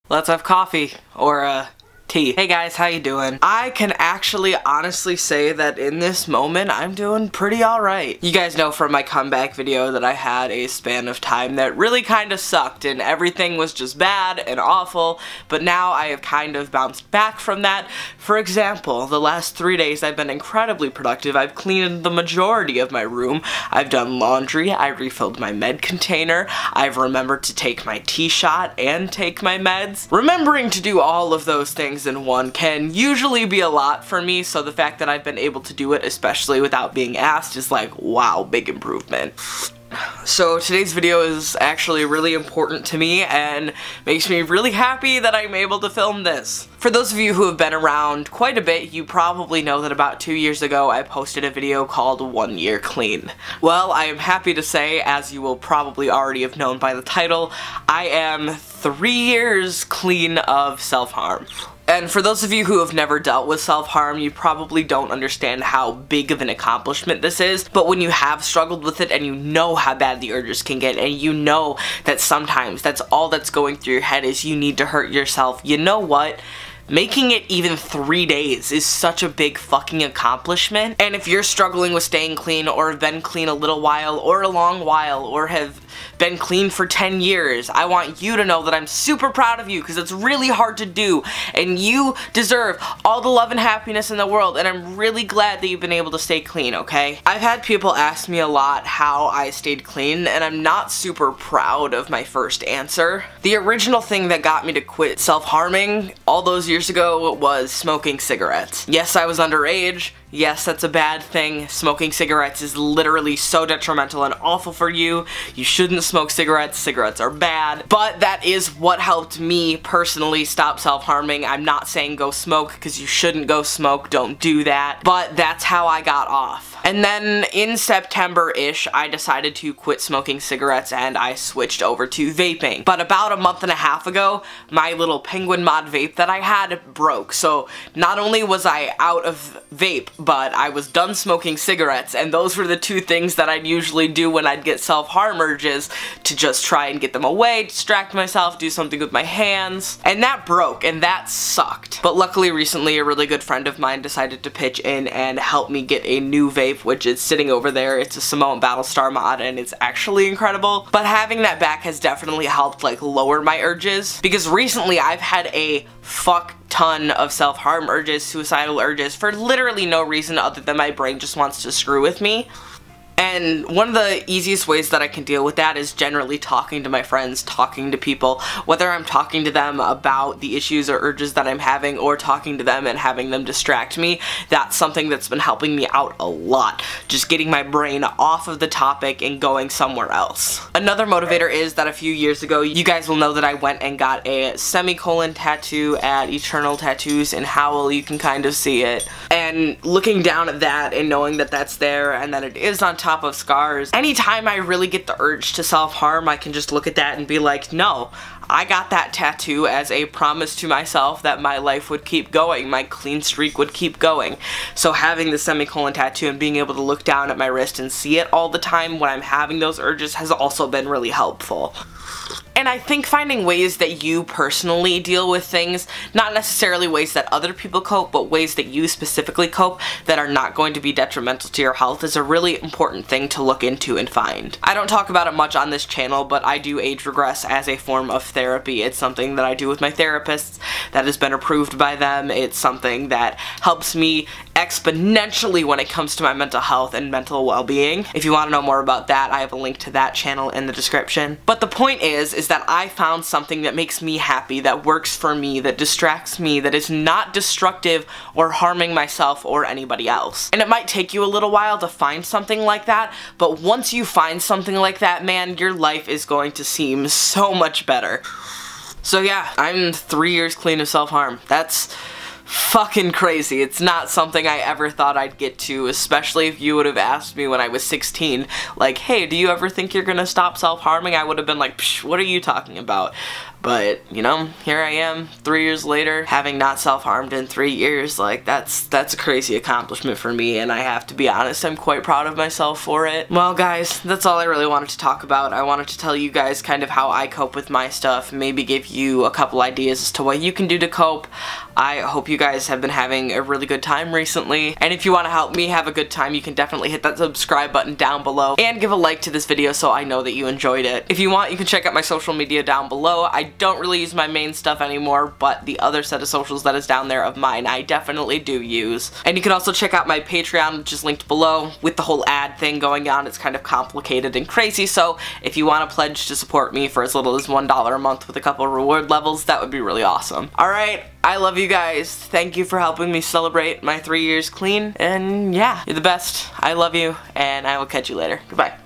Let's have coffee, or tea. Hey guys, how you doing? I can actually honestly say that in this moment, I'm doing pretty alright. You guys know from my comeback video that I had a span of time that really kind of sucked and everything was just bad and awful, but now I have kind of bounced back from that. For example, the last 3 days I've been incredibly productive. I've cleaned the majority of my room. I've done laundry. I refilled my med container. I've remembered to take my tea shot and take my meds. Remembering to do all of those things in one can usually be a lot for me, so the fact that I've been able to do it, especially without being asked, is like, wow, big improvement. So today's video is actually really important to me and makes me really happy that I'm able to film this. For those of you who have been around quite a bit, you probably know that about 2 years ago I posted a video called 1 Year Clean. Well, I am happy to say, as you will probably already have known by the title, I am 3 years clean of self-harm. And for those of you who have never dealt with self-harm, you probably don't understand how big of an accomplishment this is, but when you have struggled with it and you know how bad the urges can get, and you know that sometimes that's all that's going through your head is you need to hurt yourself, you know what? Making it even 3 days is such a big fucking accomplishment. And if you're struggling with staying clean, or have been clean a little while, or a long while, or have been clean for 10 years, I want you to know that I'm super proud of you, because it's really hard to do, and you deserve all the love and happiness in the world, and I'm really glad that you've been able to stay clean, okay? I've had people ask me a lot how I stayed clean, and I'm not super proud of my first answer. The original thing that got me to quit self-harming all those years ago was smoking cigarettes. Yes, I was underage. Yes, that's a bad thing. Smoking cigarettes is literally so detrimental and awful for you. You shouldn't smoke cigarettes. Cigarettes are bad. But that is what helped me personally stop self-harming. I'm not saying go smoke, because you shouldn't go smoke. Don't do that. But that's how I got off. And then in September-ish, I decided to quit smoking cigarettes and I switched over to vaping. But about a month and a half ago, my little Penguin Mod vape that I had broke. So not only was I out of vape, but I was done smoking cigarettes, and those were the two things that I'd usually do when I'd get self-harm urges, to just try and get them away, distract myself, do something with my hands. And that broke, and that sucked. But luckily recently a really good friend of mine decided to pitch in and help me get a new vape, which is sitting over there. It's a Simone Battlestar mod, and it's actually incredible. But having that back has definitely helped like lower my urges, because recently I've had a fuck ton of self-harm urges, suicidal urges, for literally no reason other than my brain just wants to screw with me. And one of the easiest ways that I can deal with that is generally talking to my friends, talking to people, whether I'm talking to them about the issues or urges that I'm having, or talking to them and having them distract me. That's something that's been helping me out a lot, just getting my brain off of the topic and going somewhere else. Another motivator is that a few years ago, you guys will know that I went and got a semicolon tattoo at Eternal Tattoos in Howell. You can kind of see it. And looking down at that and knowing that that's there and that it is on top of scars, anytime I really get the urge to self-harm, I can just look at that and be like, no, I got that tattoo as a promise to myself that my life would keep going, my clean streak would keep going. So having the semicolon tattoo and being able to look down at my wrist and see it all the time when I'm having those urges has also been really helpful. And I think finding ways that you personally deal with things, not necessarily ways that other people cope, but ways that you specifically cope that are not going to be detrimental to your health, is a really important thing to look into and find. I don't talk about it much on this channel, but I do age regress as a form of therapy. It's something that I do with my therapists that has been approved by them. It's something that helps me exponentially when it comes to my mental health and mental well-being. If you want to know more about that, I have a link to that channel in the description. But the point is that I found something that makes me happy, that works for me, that distracts me, that is not destructive or harming myself or anybody else. And it might take you a little while to find something like that, but once you find something like that, man, your life is going to seem so much better. So yeah, I'm 3 years clean of self-harm. That's fucking crazy. It's not something I ever thought I'd get to, especially if you would have asked me when I was 16, like, hey, do you ever think you're gonna stop self-harming? I would have been like, psh, what are you talking about? But, you know, here I am 3 years later, having not self-harmed in 3 years. Like, that's a crazy accomplishment for me, and I have to be honest, I'm quite proud of myself for it. Well, guys, that's all I really wanted to talk about. I wanted to tell you guys kind of how I cope with my stuff, maybe give you a couple ideas as to what you can do to cope. I hope you guys have been having a really good time recently, and if you want to help me have a good time, you can definitely hit that subscribe button down below and give a like to this video so I know that you enjoyed it. If you want, you can check out my social media down below. I don't really use my main stuff anymore, but the other set of socials that is down there of mine, I definitely do use. And you can also check out my Patreon, which is linked below. With the whole ad thing going on, it's kind of complicated and crazy, so if you want to pledge to support me for as little as $1 a month with a couple reward levels, that would be really awesome. Alright, I love you guys. Thank you for helping me celebrate my 3 years clean, and yeah, you're the best. I love you, and I will catch you later. Goodbye.